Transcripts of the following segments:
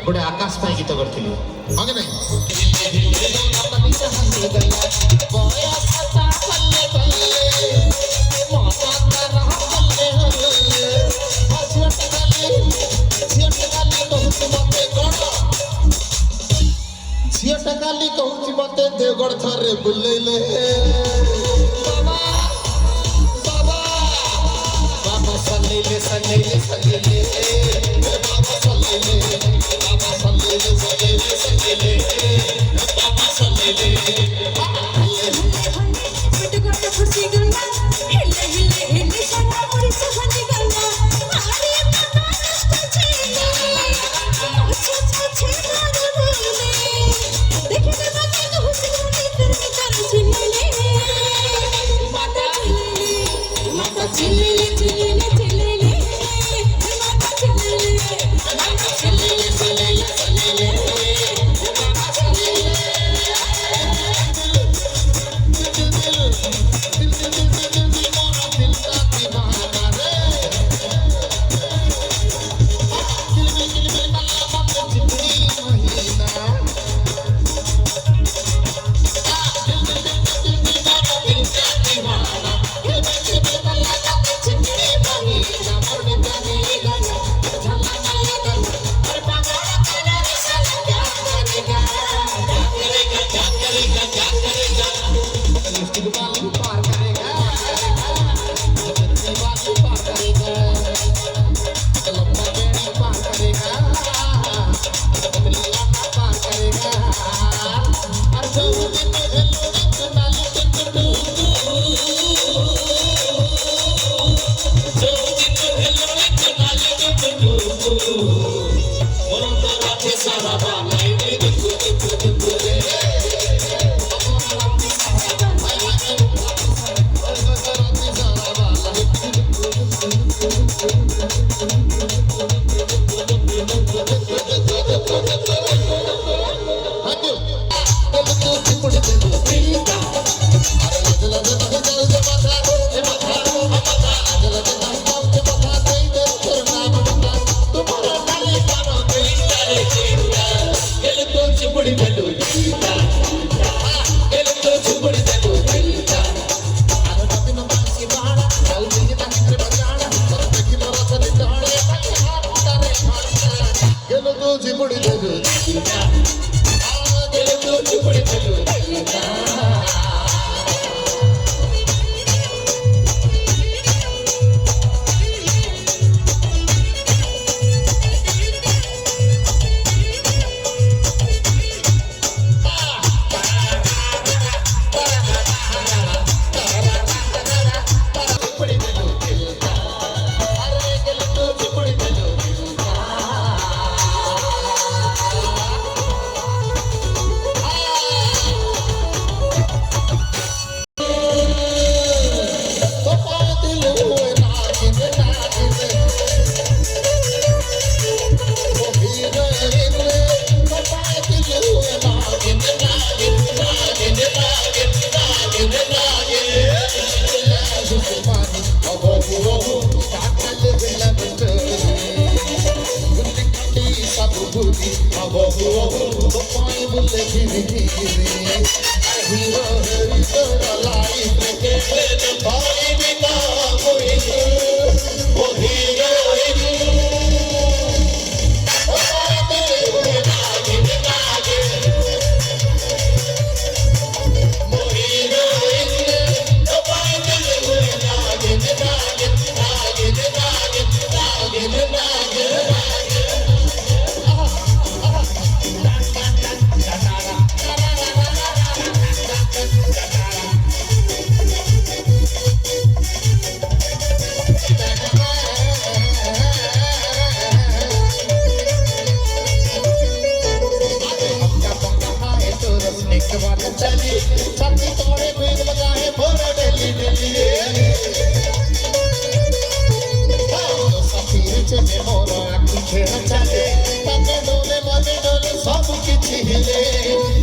गोटे आकाश गीत करी झीटा काली कहूँ मत देवगढ़ थरे बुलेले बाबा सलेले सलेले सलेले बाबा सलेले बाबा सलेले सलेले सलेले बाबा सलेले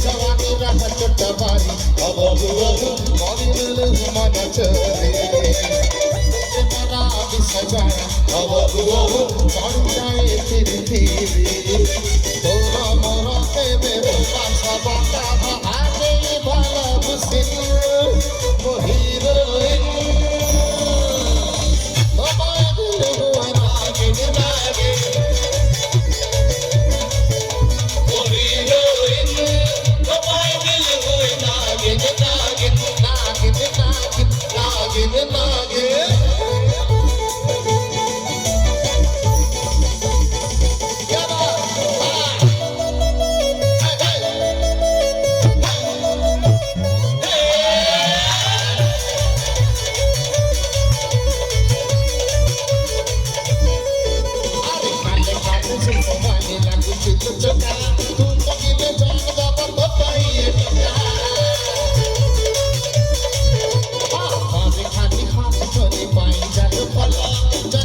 Jawani rahat tabari, abu abu, mari melu mana ceri. যায় অবু বহু পর্যায়ে ফিরে ফিরে তোরা মরা প্রেমে বাসা বাঁকা আগে ভালো বুঝিন মহিরোইন তোমায় দিলে হুয়া নাগিন নাগিন মহিরোইন তোমায় দিলে হুয়া নাগিন নাগিন নাগিন নাগিন নাগিন